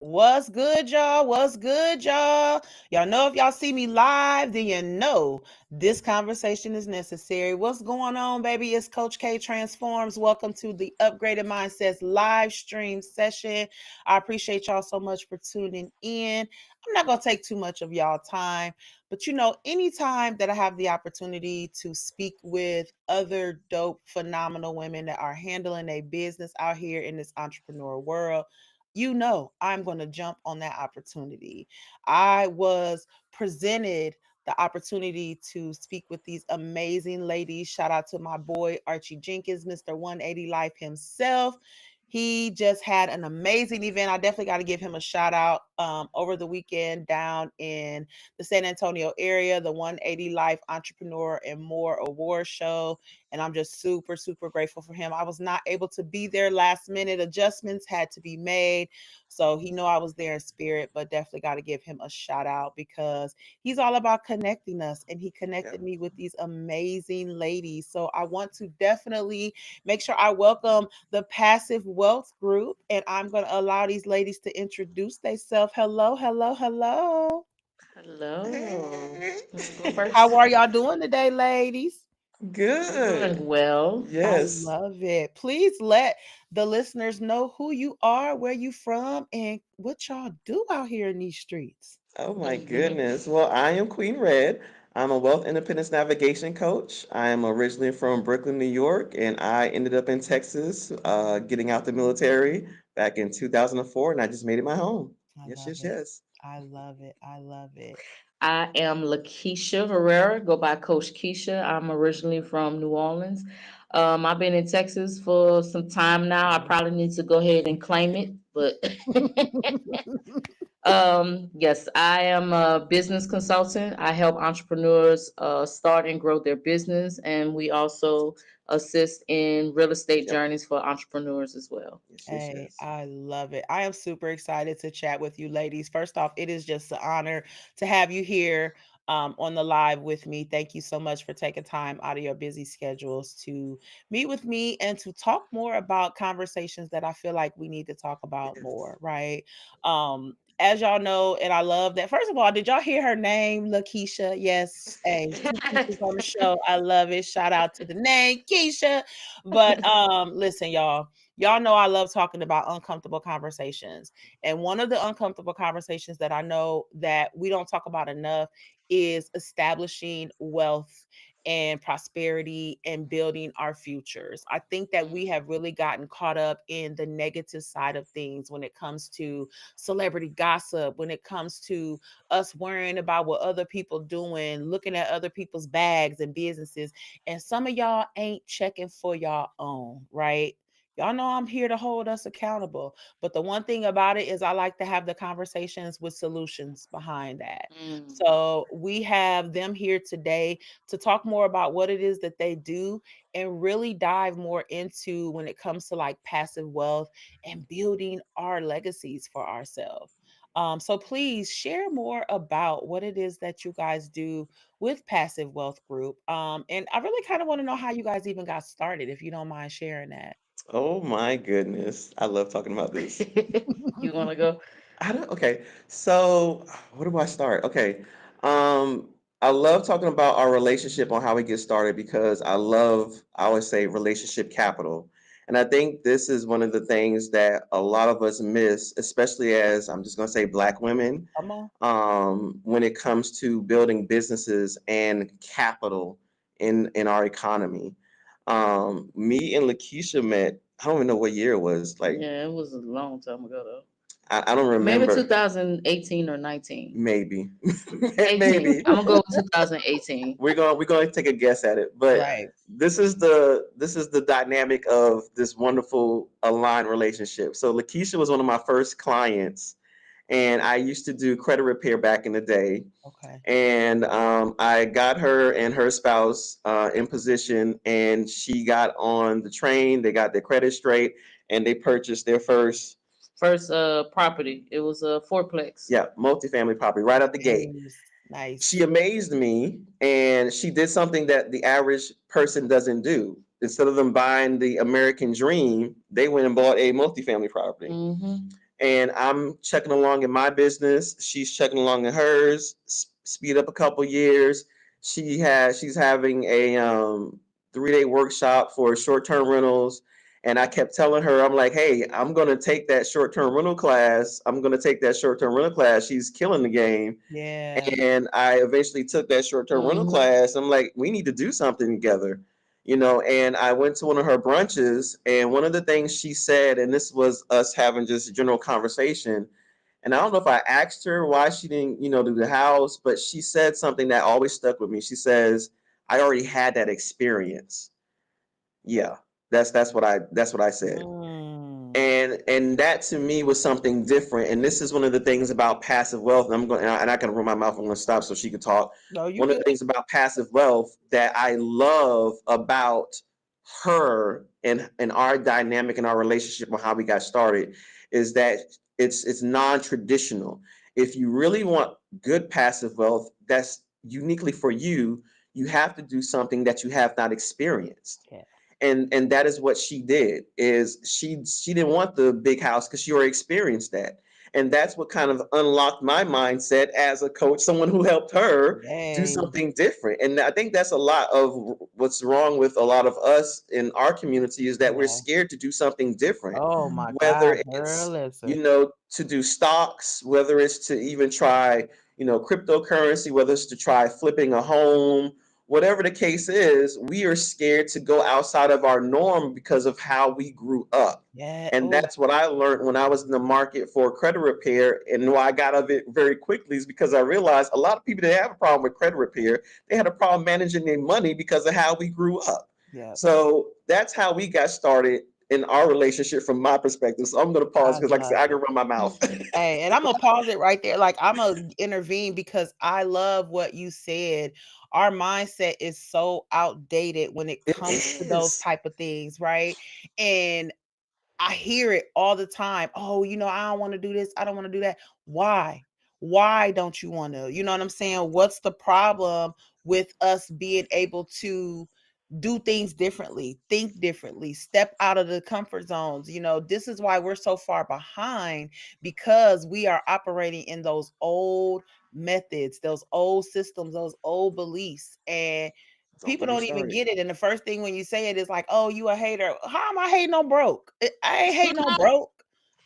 What's good, y'all? What's good, y'all? Y'all know if y'all see me live, then you know this conversation is necessary. What's going on, baby? It's Coach K Transforms. Welcome to the Upgraded Mindsets live stream session. I appreciate y'all so much for tuning in. I'm not going to take too much of y'all time, but anytime that I have the opportunity to speak with other dope, phenomenal women that are handling a business out here in this entrepreneur world, I'm going to jump on that opportunity. I was presented the opportunity to speak with these amazing ladies. Shout out to my boy Archie Jenkins, Mr. 180 Life himself. He just had an amazing event. I definitely got to give him a shout out over the weekend down in the San Antonio area, the 180 Life Entrepreneur and More Award Show. And I'm just super, super grateful for him. I was not able to be there last minute. Adjustments had to be made. So he know I was there in spirit, but definitely got to give him a shout out because he's all about connecting us and he Yeah. connected me with these amazing ladies. So I want to definitely make sure I welcome the Passive Wealth Group and I'm going to allow these ladies to introduce themselves. Hello, hello, hello. Hello. Hey. Go How first. are y'all doing today, ladies? We're Good. doing well. I Yes. love it. Please let the listeners know who you are, where you from, and what y'all do out here in these streets. Oh my goodness. Well, I am Queen Red. I'm a wealth independence navigation coach. I am originally from Brooklyn, New York, and I ended up in Texas, getting out the military back in 2004, and I just made it my home. I Yes, love yes, it. yes. I love it. I love it. I am Lakeisha Herrera, go by Coach Keisha. I'm originally from New Orleans. I've been in Texas for some time now. I probably need to go ahead and claim it, but yes, I am a business consultant. I help entrepreneurs start and grow their business, and we also assist in real estate Yep. journeys for entrepreneurs as well. Yes, yes, Hey, yes. I love it. I am super excited to chat with you, ladies. First off, it is just an honor to have you here on the live with me. Thank you so much for taking time out of your busy schedules to meet with me and to talk more about conversations that I feel like we need to talk about Yes. more, right? As y'all know, and I love that. First of all, did y'all hear her name, Lakeisha? Yes. Hey, two Keishas on the show. I love it. Shout out to the name, Keisha. But listen, y'all know I love talking about uncomfortable conversations. And one of the uncomfortable conversations that I know that we don't talk about enough is establishing wealth and prosperity and building our futures. I think that we have really gotten caught up in the negative side of things when it comes to celebrity gossip, when it comes to us worrying about what other people doing, looking at other people's bags and businesses. And some of y'all ain't checking for y'all own, right? Y'all know I'm here to hold us accountable. But the one thing about it is I like to have the conversations with solutions behind that. Mm. So we have them here today to talk more about what it is that they do and really dive more into when it comes to like passive wealth and building our legacies for ourselves. So please share more about what it is that you guys do with Passive Wealth Group. And I really kind of want to know how you guys even got started, if you don't mind sharing that. Oh my goodness. I love talking about this. You want to go? I don't, okay. So where do I start? Okay. Um, I love talking about our relationship on how we get started because I always say relationship capital. And I think this is one of the things that a lot of us miss, especially as I'm just going to say Black women, Come on. when it comes to building businesses and capital in our economy. Me and Lakeisha met, I don't even know what year it was. Like, Yeah, it was a long time ago though. I don't Maybe remember. 2018 or 19. Maybe, 18. maybe I'm gonna go with 2018. we're gonna take a guess at it. But Right. this is the dynamic of this wonderful aligned relationship. So Lakeisha was one of my first clients, and I used to do credit repair back in the day. Okay. And I got her and her spouse in position, and she got on the train. They got their credit straight, and they purchased their first, First property. It was a fourplex. yeah, multifamily property right out the gate. Nice. She Nice. amazed me, and she did something that the average person doesn't do. Instead of them buying the American dream, they went and bought a multifamily property. Mm-hmm. and I'm checking along in my business. She's checking along in hers. Speed up a couple years. She's having a 3-day workshop for short-term rentals. And I kept telling her, I'm like, hey, I'm gonna take that short-term rental class. I'm gonna take that short-term rental class. She's killing the game. Yeah. And I eventually took that short-term rental Mhm. class. I'm like, we need to do something together, you know. And I went to one of her brunches, and one of the things she said, and this was us having just a general conversation, and I don't know if I asked her why she didn't, do the house, but she said something that always stuck with me. She says, I already had that experience. Yeah, that's what I said. Mm. And that to me was something different. And this is one of the things about passive wealth. And I can run my mouth. I'm going to stop so she can talk. No, you One of good. the things about passive wealth that I love about her and our dynamic and our relationship and how we got started is that it's non-traditional. If you really want good passive wealth that's uniquely for you, you have to do something that you have not experienced. Yeah. And that is what she did. Is she didn't want the big house because she already experienced that. And that's what kind of unlocked my mindset as a coach, someone who helped her do Yay. something different. And I think that's a lot of what's wrong with a lot of us in our community, is that we're Yeah. scared to do something different, Oh my whether God, girl, it's listen. to do stocks, whether it's to even try cryptocurrency, whether it's to try flipping a home, whatever the case is. We are scared to go outside of our norm because of how we grew up. Yeah. And Oh, that's what I learned when I was in the market for credit repair. And why I got out of it very quickly is because I realized a lot of people that have a problem with credit repair, they had a problem managing their money because of how we grew up. yeah. So that's how we got started in our relationship from my perspective. So I'm going to pause I because, like I said, love I it. can run my mouth. Hey, and I'm gonna pause it right there. Like I'm gonna intervene because I love what you said. Our mindset is so outdated when it It comes to those is. type of things, right? And I hear it all the time. Oh, I don't want to do this. I don't want to do that. Why? Why don't you want to? You know what I'm saying? What's the problem with us being able to do things differently, think differently, step out of the comfort zones? This is why we're so far behind, because we are operating in those old methods, those old systems, those old beliefs. And Don't people get me don't even started. get it. And the first thing when you say it is like, oh, you a hater. How am I hating on broke? I ain't hating on broke.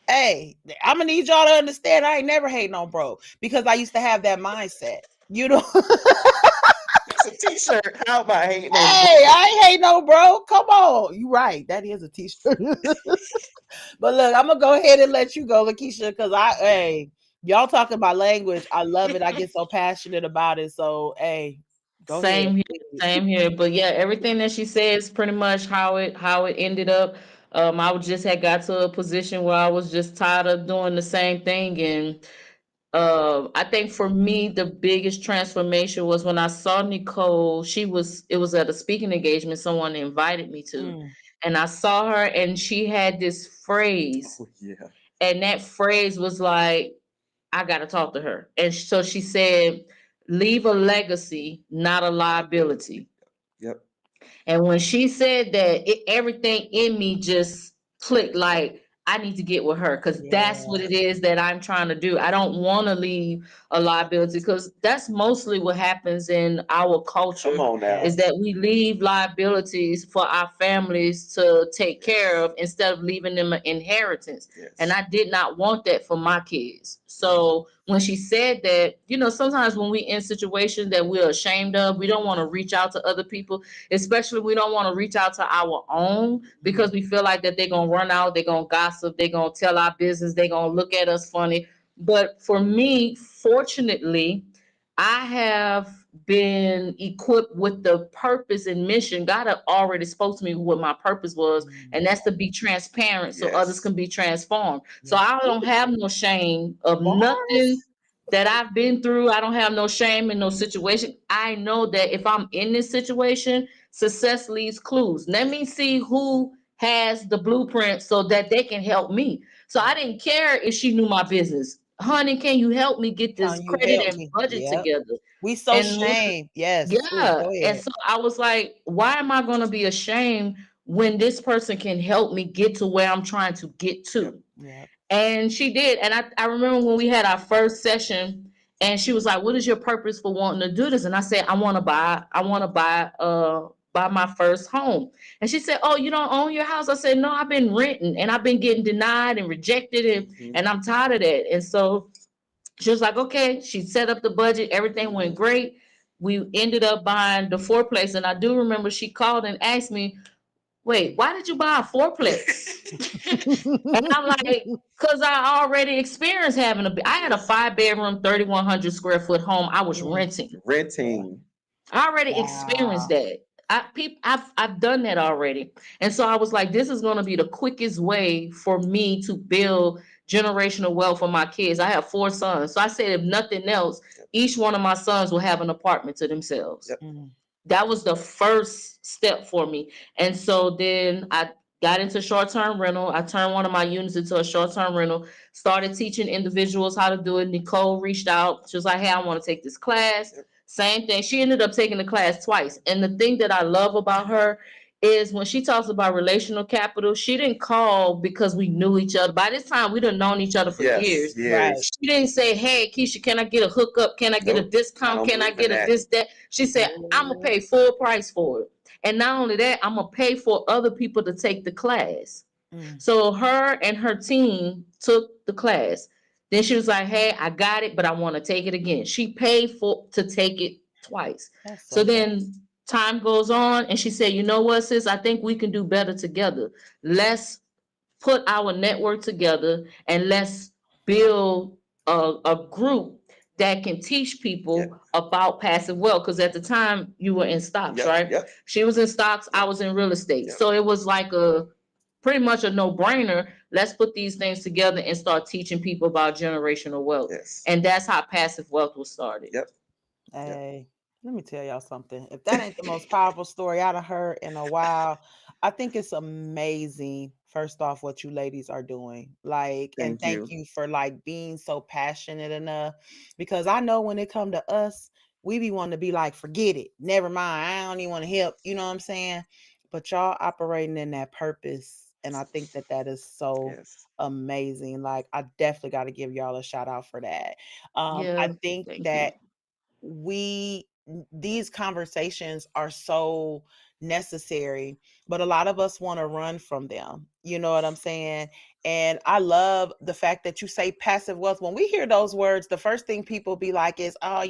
Hey, I'm gonna need y'all to understand I ain't never hating on broke, because I used to have that mindset. You know, It's a t-shirt. How am I hating on hey, I ain't hating on broke. Come on. You right. That is a t-shirt. But look, I'm gonna go ahead and let you go, Lakeisha, because y'all talking about language. I love it. I get so passionate about it. So hey, go ahead, Same here, please. same here. But yeah, everything that she said is pretty much how it ended up. I was just had got to a position where I was just tired of doing the same thing, and I think for me the biggest transformation was when I saw Nicole. It was at a speaking engagement someone invited me to, Mm, and I saw her, and she had this phrase, Oh yeah. and that phrase was like, I got to talk to her. And so she said, leave a legacy, not a liability. Yep. And when she said that, everything in me just clicked like, I need to get with her because that's what yeah, it is that I'm trying to do. I don't want to leave a liability because that's mostly what happens in our Come culture on now. is yes, that we leave liabilities for our families to take care Yes. of instead of leaving them an inheritance. And Yes. I did not want that for my kids. Mm. So when she said that, sometimes when we in situations that we're ashamed of, we don't want to reach out to other people, especially we don't want to reach out to our own mm, because we feel like that they're going to run out, they're going to gossip, they're going to tell our business, they're going to look at us funny. But for me, fortunately, I have been equipped with the purpose and mission. God had already spoke to me what my purpose was, and mm. that's to be transparent so others Yes. can be transformed. So Yeah. I Ooh, don't have no shame of nothing bars. that I've been through. I don't have no shame in no situation. I know that if I'm in this situation, success leaves clues. Let me see who has the blueprint so that they can help me. So I Yeah. didn't care if she knew my business. Honey, can you help me get this Can you credit help and me? budget Yep. together? We so And shame. Yes. Ooh, yeah, go and ahead. so I was like, why am I going to be ashamed when this person can help me get to where I'm trying to get Yep. to? Yep. And she did. And I remember when we had our first session and she was like, what is your purpose for wanting to do this? And I said, I want to buy my first home. And she said, oh, you don't own your house? I said, no, I've been renting and I've been getting denied and rejected Mhm. and I'm tired of that. And so she was like, okay, she set up the budget, everything went great. We ended up buying the fourplex. And I do remember she called and asked me, wait, why did you buy a fourplex? And I'm like, because I already experienced having I had a Yes. 5 bedroom, 3,100 square foot home. I was Mm, renting. yeah. Renting. I already experienced Wow. that. I've done that already. And so I was like, this is going to be the quickest way for me to build generational wealth for my kids. I have 4 sons. So I said, if nothing else, Yep. each one of my sons will have an apartment to themselves. Yep. Mm, That was the first step for me. And so then I got into short-term rental. I turned one of my units into a short-term rental, started teaching individuals how to do it. Nicole reached out. She was like, hey, I want to take this class. Yep. Same thing. She ended up taking the class twice. And the thing that I love about her is when she talks about relational capital, she didn't call because we knew each other. By this time, we'd have known each other for Yes. years. right. Years. She didn't say, hey, Keisha, can I get a hookup? Can I get a Nope. I discount? don't Can I believe in get a that. this, that? She said, I'm going to Ooh, pay full price for it. And not only that, I'm going to pay for other people to take the class. mm, So her and her team took the class. Then she was like, hey, I got it, but I want to take it again. She paid for to take it twice. that's So so dope. then time goes on and she said, you know what, sis, I think we can do better together. Let's put our network together and let's build a group that can teach Yep. people about passive wealth. Because at the time you were in stocks, Yep. right? Yep. She was in stocks, I Yep. was in real estate. Yep. So it was like a pretty much a no-brainer. Let's put these things together and start teaching people about generational wealth. Yes. And that's how passive wealth was started. Yep. Yep. Hey, let me tell y'all something. If that ain't the most powerful story I've heard in a while, I think it's amazing. First off, what you ladies are doing, like, and Thank thank you. you for like being so passionate enough. Because I know when it come to us, we be wanting to be like, forget it, never mind. I don't even want to help. You know what I'm saying? But y'all operating in that purpose, and I think that that is so Yes. amazing. Like, I definitely got to give y'all a shout out for that. I Yeah, think thank you. that these conversations are so necessary, but a lot of us want to run from them, you know what I'm saying? And I love the fact that you say passive wealth. When we hear those words, the first thing people be like is, oh,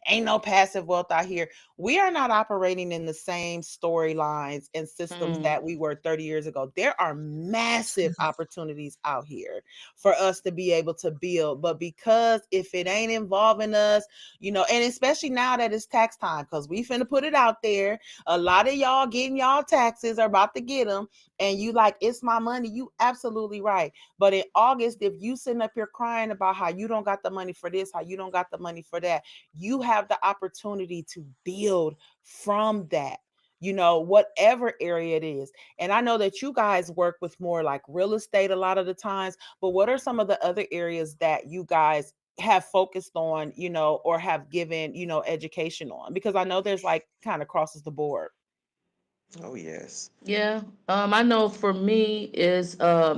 ain't no passive wealth out here. We are not operating in the same storylines and systems Mm. that we were 30 years ago. There are massive opportunities out here for us to be able to build, but because if it ain't involving us, and especially now that it's tax time, because we finna put it out there. A lot of y'all getting y'all taxes are about to get them, and you like, it's my money. You absolutely right. But in August, if you sitting up here crying about how you don't got the money for this, how you don't got the money for that, you have the opportunity to build from that. Whatever area it is. And I know that you guys work with more like real estate a lot of the times, but what are some of the other areas that you guys have focused on, or have given, education on? Because I know there's like kind of crosses the board. Oh yes. Yeah, I know for me is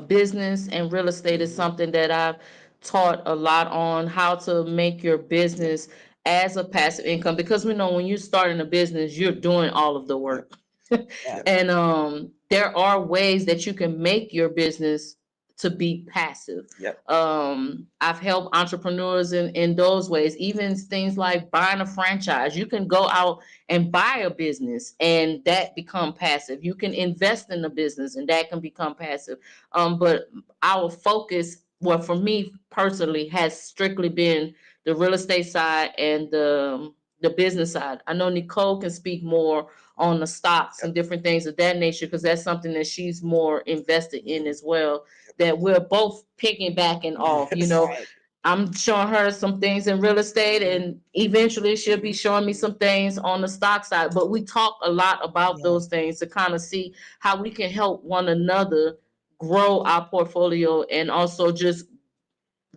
business and real estate is Hmm. something that I've taught a lot on how to make your Yep. business as a passive income because we know when you're starting a business, you're doing all of the Yep. work. Yeah. Yep. And there are ways that you can make your business to be passive. Yep. I've helped entrepreneurs in those ways, even things like buying a franchise. You can go out and buy a business and that become passive. You can invest in the business and that can become passive. But our focus, well, for me personally, has strictly been the real estate side and the business side. I know Nicole can speak more on the stocks and Yep. different things of that nature because that's something that she's more invested in Hmm. as well. That we're both piggybacking off. Yes. Right. I'm showing her some things in real estate, Hmm. and eventually she'll be showing me some things on the stock side. But we talk a lot about Yeah. those things to kind of see how we can help one another grow our portfolio and also just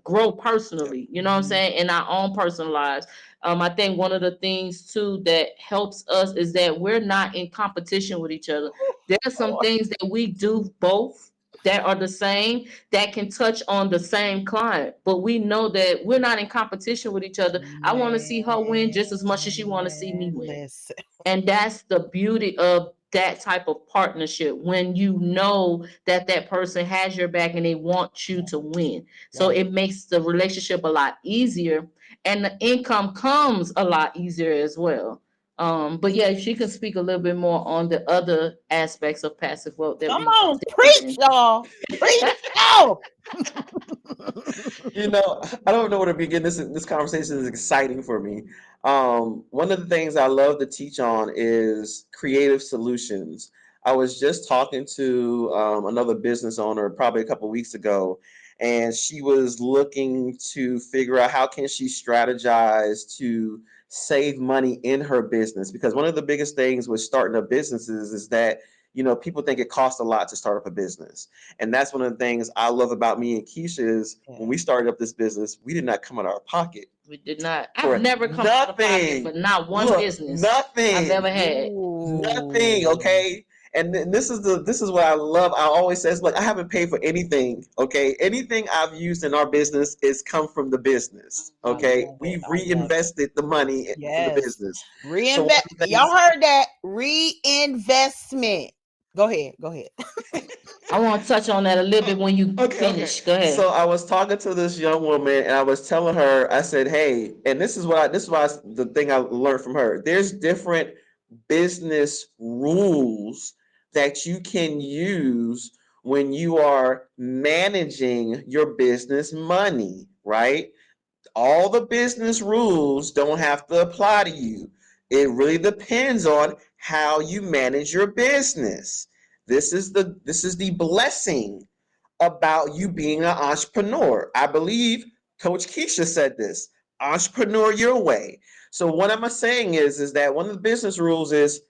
grow Yep. personally, you know what I'm Mhm. saying, in our own personal lives. I think one of the things too that helps us is that we're not in competition with each other. Whew, There are some Lord. things that we do both, that are the same, that can touch on the same client. But we know that we're not in competition with each other. I want to see her win just as much as she want to see me Man, win. listen. And that's the beauty of that type of partnership, when you know that that person has your back and they want you to win. So Right. it makes the relationship a lot easier, and the income comes a lot easier as well. But yeah, if she can speak a little bit more on the other aspects of passive wealth that Come we on, did preach, in. y'all. Preach, y'all. You know, I don't know where to begin. This conversation is exciting for me. One of the things I love to teach on is creative solutions. I was just talking to another business owner probably a couple weeks ago, and she was looking to figure out how can she strategize to save money in her business, because one of the biggest things with starting up businesses is that people think it costs a lot to start up a business. And that's one of the things I love about me and Keisha is when Yeah. we started up this business, we did not come out of our pocket We did not. I've for never come out of pocket for nothing. not one Look, business I've ever nothing, had. nothing. Ooh. Okay. And this is what I love. I always says, look, I haven't paid for anything. Okay, anything I've used in our business is come from the business. I Okay, love it. we've I love it. reinvested the money from the Yes. business. So one Reinvest. of the Y'all things, heard that? Reinvestment. Go ahead. Go ahead. I want to touch on that a little bit when you okay, okay. finish. Go So ahead. I was talking to this young woman, and I was telling her, I said, "Hey," and the thing I learned from her. There's different business rules that you can use when you are managing your business money, right? All the business rules don't have to apply to you. It really depends on how you manage your business. This is the blessing about you being an entrepreneur. I believe Coach Keisha said this: entrepreneur your way. So what am I saying is that one of the business rules is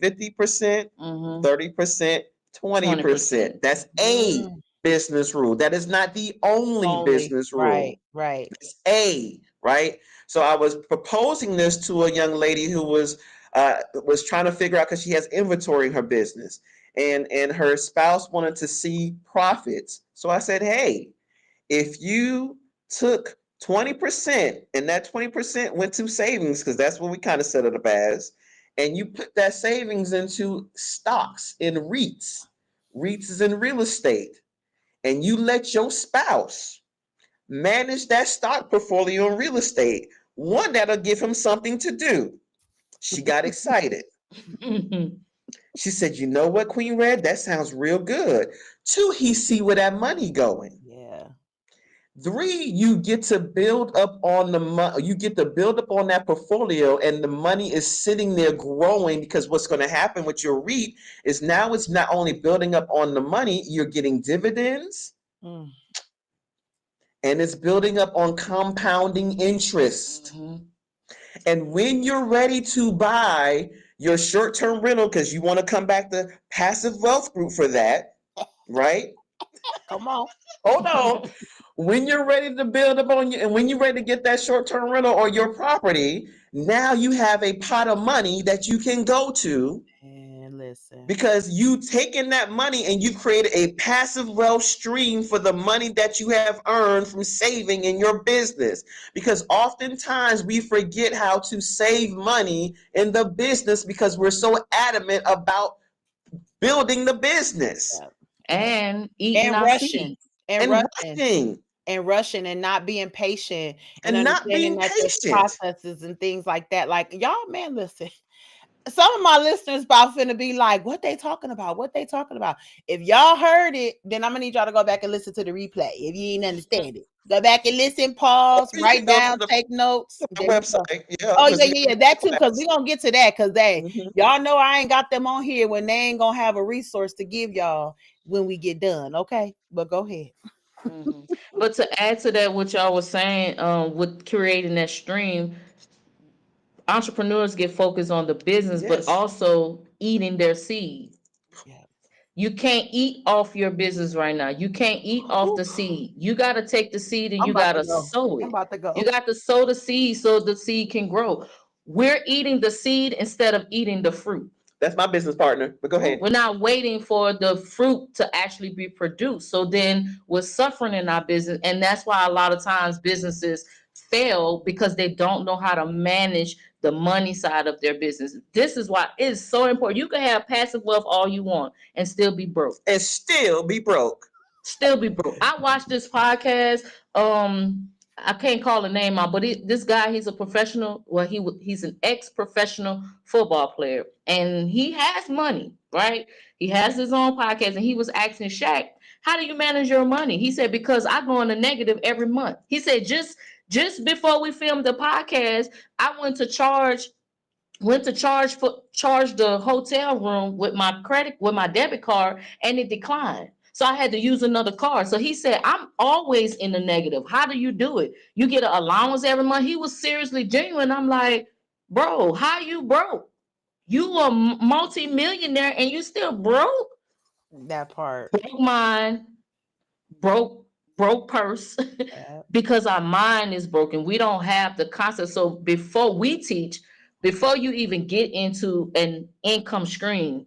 50%, Mm-hmm. 30%, 20%. 20%. That's a Mm, business rule. That is not the only only. business Right. rule. Right. It's A, right? So I was proposing this to a young lady who was trying to figure out, because she has inventory in her business, and her spouse wanted to see profits. So I said, hey, if you took 20% and that 20% went to savings, because that's what we kind of set it up as, and you put that savings into stocks in REITs is in real estate, and you let your spouse manage that stock portfolio in real estate. One, that'll give him something to do. She got excited. She said, "You know what, Queen Red? That sounds real good." Two, he see where that money going. Yeah. Three, you get to build up on the money. You get to build up on that portfolio, and the money is sitting there growing, because what's going to happen with your REIT is now it's not only building up on the money, you're getting dividends, Mm, and it's building up on compounding interest. Mm-hmm. And when you're ready to buy your short-term rental, because you want to come back to passive wealth group for that, right? come on. Hold on. When you're ready to build up on you, and when you're ready to get that short-term rental or your property, now you have a pot of money that you can go to, And listen. because you taken that money and you created a passive wealth stream for the money that you have earned from saving in your business. Because oftentimes we forget how to save money in the business because we're so adamant about building the business Yeah. Yeah. And eating And our rushing. seeds. And and rushing. rushing And rushing and not being patient and and not understanding being that there's patient. processes and things like that. Like y'all, man, listen. Some of my listeners about finna be like, what they talking about? What they talking about? If y'all heard it, then I'm gonna need y'all to go back and listen to the replay. If you ain't understand it, go back and listen, Or pause, you can write go to down, take notes. my There you go. website, yeah, Oh because yeah, we yeah, yeah, have that a too. Because class. we gonna get to that. Because they, Mhm. y'all know I ain't got them on here when they ain't gonna have a resource to give y'all when we get done. Okay, but go ahead. Hmm. But to add to that, what y'all was saying, with creating that stream, entrepreneurs get focused on the business, but Yes. also eating their seed. Yeah. You can't eat off your business right now. You can't eat off Whew. the seed. You got to take the seed and I'm you about got to to go. sow I'm it. about to You go. got to sow the seed so the seed can grow. We're eating the seed instead of eating the fruit. That's my business partner. But go Right. ahead. We're not waiting for the fruit to actually be produced. So then we're suffering in our business. And that's why a lot of times businesses fail because they don't know how to manage the money side of their business. This is why it's so important. You can have passive wealth all you want and still be broke. And still be broke. Still be broke. I watched this podcast. I can't call the name out, but this guy, he's a professional. Well, he's an ex-professional football player, and he has money, right? He has his own podcast, and he was asking Shaq, "How do you manage your money?" He said, "Because I go in the negative every month." He said, "Just before we filmed the podcast, I went to charge the hotel room with my debit card, and it declined, so I had to use another card." So he said, "I'm always in the negative. How do you do it? You get an allowance every month?" He was seriously genuine. I'm like, bro, how you broke? You a multi-millionaire and you still broke? That part. Broke mind, broke broke purse. Yeah. Because our mind is broken. We don't have the concept. So before we teach, before you even get into an income stream,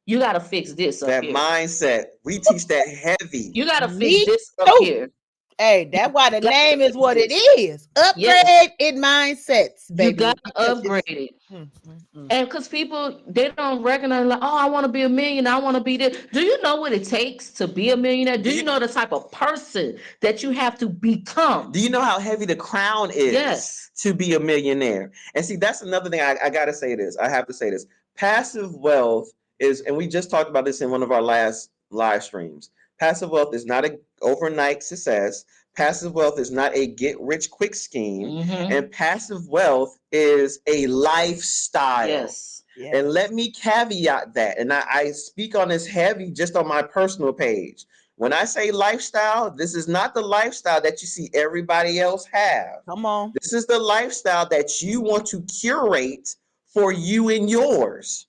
you got to fix this up That here. mindset. We teach that heavy. You got to fix Me this up too. here. Hey, You that's why the got to name is fix what it this. is. Yes, Upgrade in mindsets, you baby. got to Because upgrade it's it. mm, mm, mm. And because people, they don't recognize, like, oh, I want to be a millionaire. I want to be this. Do you know what it takes to be a millionaire? Do Do you you know the type of person that you have to become? do you know how heavy the crown is Yes. to be a millionaire? And see, that's another thing I gotta say this. I have to say this. Passive wealth is, and we just talked about this in one of our last live streams. Passive wealth is not an overnight success. Passive wealth is not a get rich quick scheme. Mm-hmm. And passive wealth is a lifestyle. Yes. And Yes. let me caveat that. And I speak on this heavy just on my personal page. When I say lifestyle, this is not the lifestyle that you see everybody else have. Come on. This is the lifestyle that you want to curate for you and yours.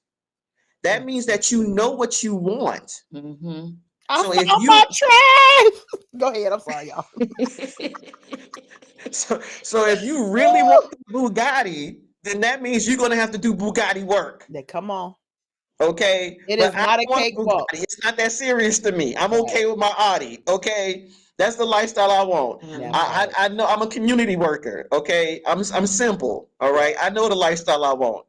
That Mm, means mm. that you know what you want. Mm-hmm. I So if found my you trash. Go ahead. I'm sorry, y'all. so if you really want the Bugatti, then that means you're gonna have to do Bugatti work. Then come on. Okay, It but is I not a don't want a cakewalk. Bugatti. It's not that serious to me. I'm Right. okay with my Audi. Okay, that's the lifestyle I want. That Mm-hmm. part. I know I'm a community worker. Okay, I'm simple. All right, I know the lifestyle I want.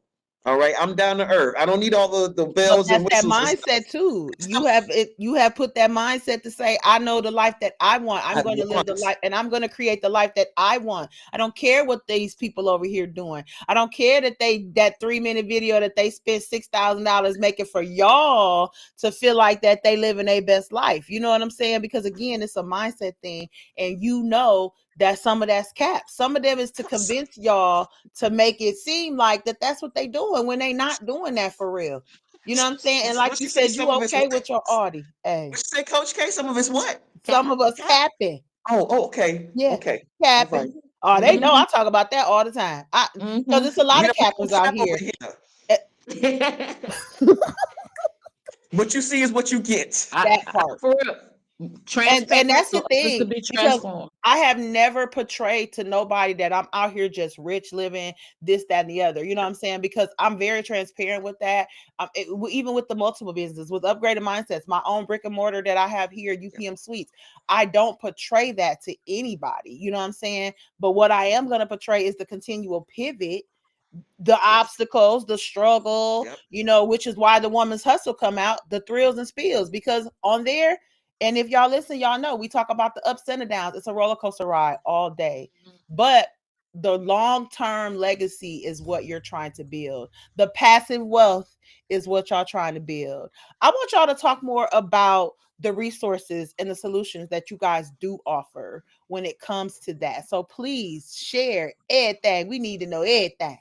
All right, I'm down to earth. I don't need all the But bells and that's that whistles and stuff. mindset too. You Stuff have it. You have put that mindset to say, "I know the life that I want. I'm I going to live the want. life, and I'm going to create the life that I want. I don't care what these people over here doing. I don't care that that 3 minute video that they spent $6,000 making for y'all to feel like that they living their best life. You know what I'm saying? Because again, it's a mindset thing, and you know that some of that's capped. Some of them is to convince y'all to make it seem like that that's what they doing when they not doing that for real. You know what I'm saying? And like What you you say? said, you Some of it's okay what? with your Audi. Hey, What you say, Coach K? Some of it's what? some of us Cap. capping. Okay, Yeah, okay, all capping. right. Oh, they know Mm-hmm. I talk about that all the time. Because Mm-hmm. it's a lot of We don't cappers out cap over here. here. Eh, What you see is what you get. that part. For real. And Transparent that's the so others thing, can be because transformed. I have never portrayed to nobody that I'm out here just rich living this, that, and the other. You know what I'm saying? Because I'm very transparent with that. Even with the multiple businesses, with upgraded mindsets, my own brick and mortar that I have here, UPM Suites, I don't portray that to anybody. You know what I'm saying? But what I am going to portray is the continual pivot, the Yes. obstacles, the struggle, Yep. which is why the woman's hustle come out, the thrills and spills, because on there, and if y'all listen, y'all know we talk about the ups and the downs. It's a roller coaster ride all day. But the long-term legacy is what you're trying to build. The passive wealth is what y'all trying to build. I want y'all to talk more about the resources and the solutions that you guys do offer when it comes to that. So please share everything. We need to know everything.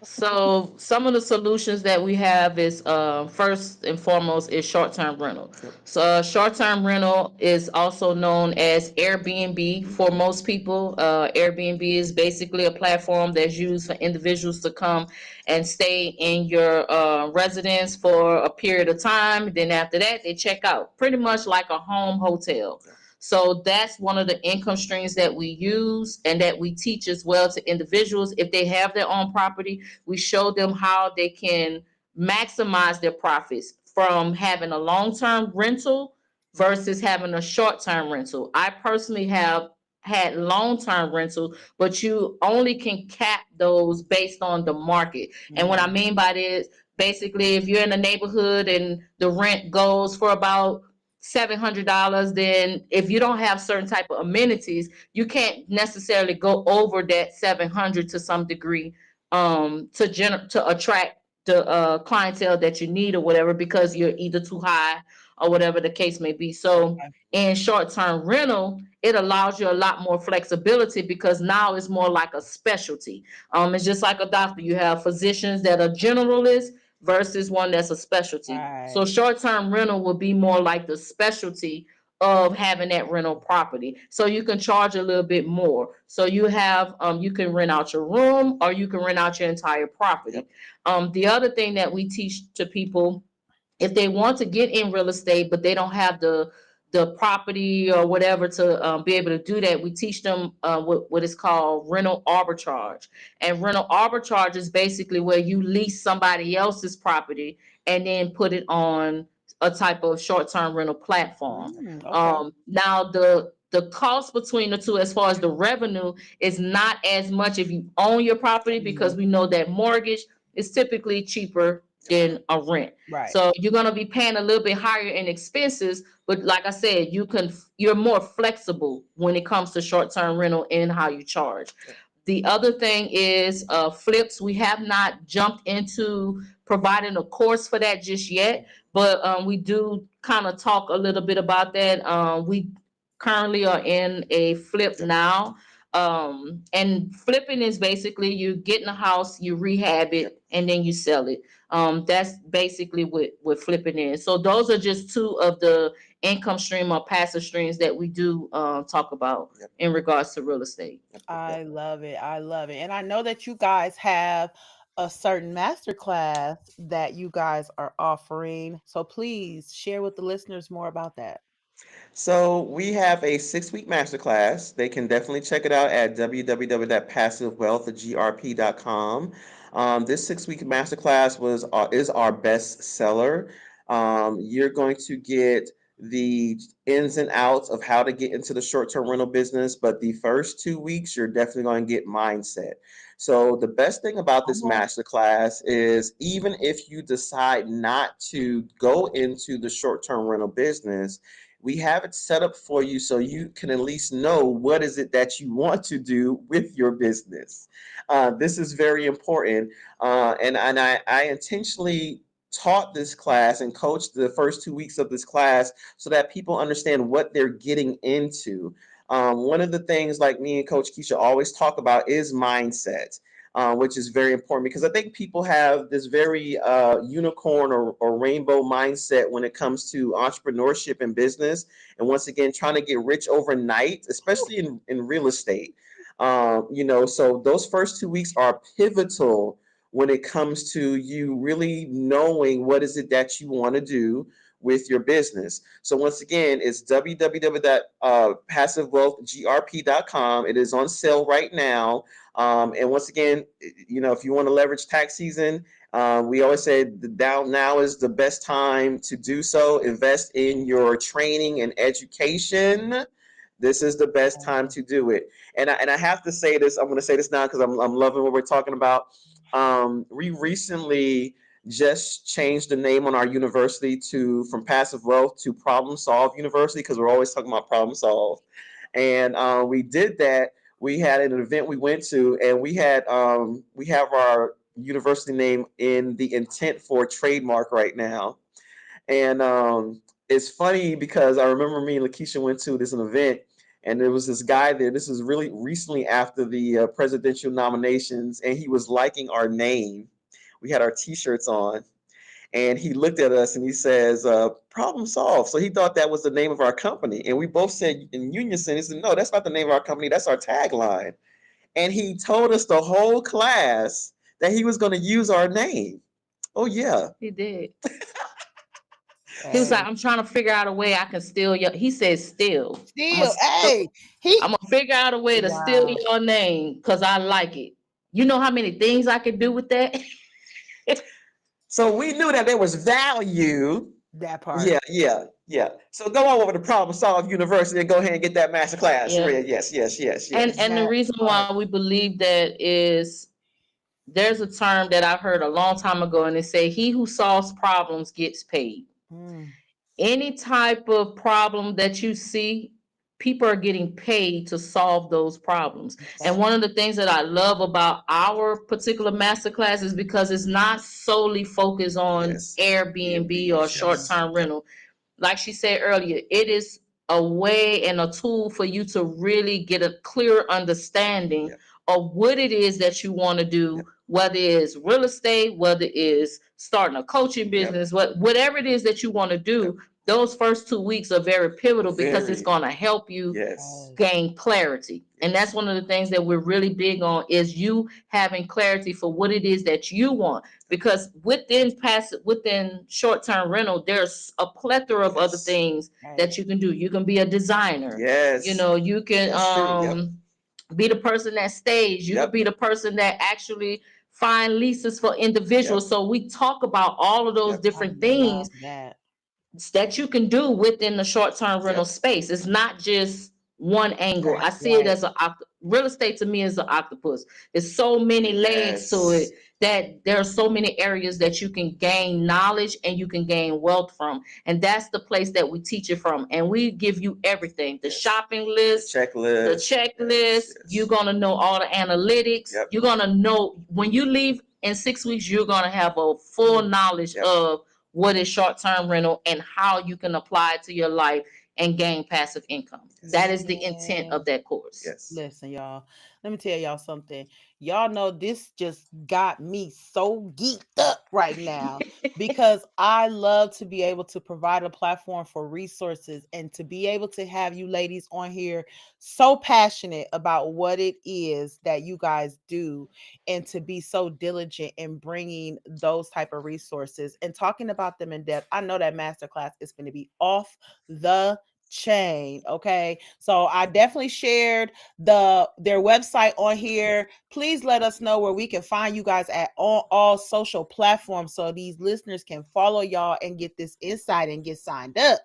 So some of the solutions that we have is first and foremost is short-term rental. Yep. So short-term rental is also known as Airbnb for most people. Airbnb is basically a platform that's used for individuals to come and stay in your residence for a period of time. Then after that, they check out, pretty much like a home hotel. So that's one of the income streams that we use and that we teach as well to individuals. If they have their own property, we show them how they can maximize their profits from having a long-term rental versus having a short-term rental. I personally have had long-term rental, but you only can cap those based on the market. And what I mean by this, basically, if you're in a neighborhood and the rent goes for about $700, then if you don't have certain type of amenities, you can't necessarily go over that 700 to some degree, to attract the clientele that you need or whatever, because you're either too high or whatever the case may be. So in short-term rental, it allows you a lot more flexibility because now it's more like a specialty. It's just like a doctor. You have physicians that are generalists versus one that's a specialty. So short-term rental will be more like the specialty of having that rental property. So you can charge a little bit more. So you have you can rent out your room or you can rent out your entire property. The other thing that we teach to people, if they want to get in real estate but they don't have the property or whatever to be able to do that, we teach them what is called rental arbitrage. And rental arbitrage is basically where you lease somebody else's property and then put it on a type of short-term rental platform. Now the cost between the two as far as the revenue is not as much if you own your property, because we know that mortgage is typically cheaper than a rent. So you're going to be paying a little bit higher in expenses, but like I said, you're more flexible when it comes to short-term rental and how you charge. The other thing is flips. We have not jumped into providing a course for that just yet, but we do kind of talk a little bit about that. We currently are in a flip now. And flipping is basically you get in a house, you rehab it, and then you sell it. That's basically what flipping is. So those are just two of the income stream or passive streams that we do talk about in regards to real estate. I love it. I love it. And I know that you guys have a certain masterclass that you guys are offering. So please share with the listeners more about that. So we have a 6-week masterclass. They can definitely check it out at www.passivewealthgrp.com. This 6-week masterclass is our best seller. You're going to get the ins and outs of how to get into the short-term rental business, but the first 2 weeks, you're definitely going to get mindset. So the best thing about this masterclass is even if you decide not to go into the short-term rental business, we have it set up for you so you can at least know what is it that you want to do with your business. This is very important. And I intentionally taught this class and coached the first 2 weeks of this class so that people understand what they're getting into. One of the things like me and Coach Keisha always talk about is mindset. Which is very important because I think people have this very unicorn or rainbow mindset when it comes to entrepreneurship and business. And once again, trying to get rich overnight, especially in real estate. So those first 2 weeks are pivotal when it comes to you really knowing what is it that you want to do with your business. So once again, it's www.passivewealthgrp.com. It is on sale right now. And once again, if you want to leverage tax season, we always say now is the best time to do so. Invest in your training and education. This is the best time to do it. And I have to say this. I'm going to say this now because I'm loving what we're talking about. We recently just changed the name on our university from Passive Wealth to Problem Solve University because we're always talking about problem solve. And we did that. We had an event we went to, and we have our university name in the intent for trademark right now. And it's funny because I remember me and Lakeisha went to an event, and there was this guy there. This was really recently after the presidential nominations, and he was liking our name. We had our T-shirts on, and he looked at us and he says, problem solved. So he thought that was the name of our company. And we both said in unison, he said, no, that's not the name of our company. That's our tagline. And he told us the whole class that he was going to use our name. Oh, yeah. He did. He was like, I'm trying to figure out a way I can steal your. He said, steal. I'm gonna figure out a way to steal your name because I like it. You know how many things I could do with that? So we knew that there was value. That part. Yeah, yeah, yeah. So go on over to Problem Solve University and go ahead and get that master class. Yeah. Maria. Yes, yes, yes, yes. And the That reason why part. we believe that is there's a term that I heard a long time ago, and they say, "He who solves problems gets paid." Mm, Any type of problem that you see, people are getting paid to solve those problems. And one exactly. of the things that I love about our particular masterclass is because it's not solely focused on Yes. Airbnb or Airbnbs, short yes. term Yep, rental. Like she said earlier, it is a way and a tool for you to really get a clear understanding yep, of what it is that you want to do, yep, whether it's real estate, whether it's starting a coaching yep, business, whatever it is that you want to yep. do. Those first 2 weeks are very pivotal because it's Very, going to help you yes, Yes. gain clarity. And that's yes. one of the things that we're really big on is you having clarity for what it is that you want. Because within short-term rental, there's a plethora of other Yes. things Right. that you can do. You can be a designer. You Yes. know, you can That's true. Yep. be the person that stays. You could Yep. be the person that actually find leases for Yep. individuals. So we talk about all of those Yep. I different love things that. that you can do within the short-term rental Yep. space. It's not just one angle. Right. I see it Right. as real estate to me is an octopus. There's so many legs to Yes. it that there are so many areas that you can gain knowledge and you can gain wealth from. And that's the place that we teach it from. And we give you everything, the Yes. shopping The list, the checklist. Yes. checklist. You're Yes. going to know all the analytics. Yep. You're going to know when you leave in 6 weeks, you're going to have a full Mm, knowledge Yep. of what is short-term rental and how you can apply it to your life and gain passive income. That Yes. is the intent of man. that course. Yes. Listen, y'all. Let me tell y'all something. Y'all know this just got me so geeked up right now because I love to be able to provide a platform for resources and to be able to have you ladies on here so passionate about what it is that you guys do and to be so diligent in bringing those type of resources and talking about them in depth. I know that masterclass is going to be off the chain. Okay, so I definitely shared their website on here. Please let us know where we can find you guys at all social platforms so these listeners can follow y'all and get this insight and get signed up.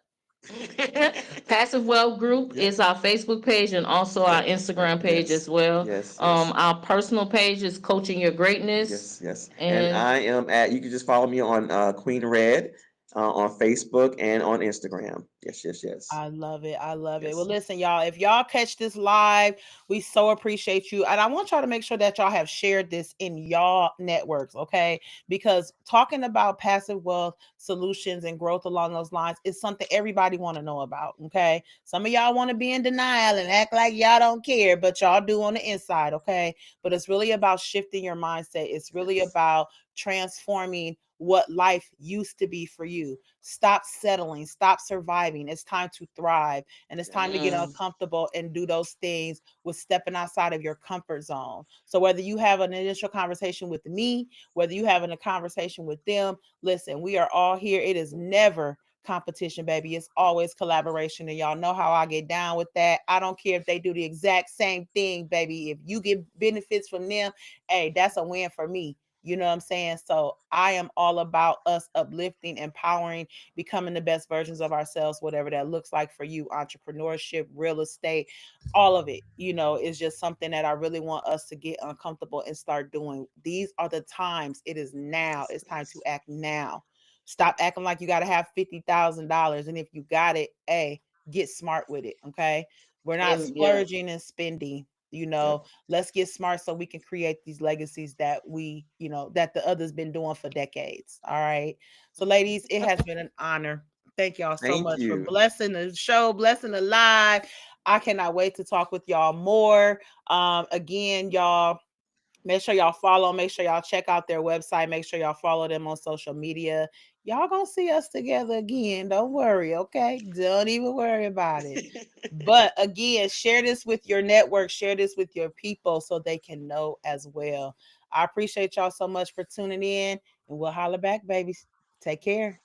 Passive Wealth Group Yep. is our Facebook page and also our Yep. Instagram page Yes. as well. Yes. Yes. Our personal page is Coaching Your Greatness. Yes, yes. And And I am at, you can just follow me on Queen Red on Facebook and on Instagram. Yes, yes, yes. I love it. I love it. Well, Yes. listen, y'all, if y'all catch this live, we so appreciate you. And I want y'all to make sure that y'all have shared this in y'all networks, okay? Because talking about passive wealth solutions and growth along those lines is something everybody want to know about, okay? Some of y'all want to be in denial and act like y'all don't care, but y'all do on the inside, okay? But it's really about shifting your mindset. It's really Yes. about transforming what life used to be for you. Stop settling, stop surviving. It's time to thrive. And it's time to get Yes. mm, uncomfortable and do those things with stepping outside of your comfort zone. So, whether you have an initial conversation with me, whether you having a conversation with them, listen, we are all here. It is never competition, baby. It's always collaboration. And y'all know how I get down with that. I don't care if they do the exact same thing, baby. If you get benefits from them, hey, that's a win for me. You know what I'm saying? So I am all about us uplifting, empowering, becoming the best versions of ourselves, whatever that looks like for you. Entrepreneurship, real estate, all of it, is just something that I really want us to get uncomfortable and start doing. These are the times. It is now. Yes, It's it time to is. act now. Stop acting like you got to have $50,000. And if you got it, hey, get smart with it. Okay. We're not yeah. splurging and spending. Yep. Let's get smart so we can create these legacies that that the others been doing for decades. All right. So, ladies, it has been an honor. Thank y'all so Thank much for you. blessing the show, blessing the live. I cannot wait to talk with y'all more. Again, y'all, make sure y'all follow, make sure y'all check out their website, make sure y'all follow them on social media. Y'all gonna see us together again. Don't worry, okay? Don't even worry about it. But again, share this with your network, share this with your people so they can know as well. I appreciate y'all so much for tuning in, and we'll holler back, babies. Take care.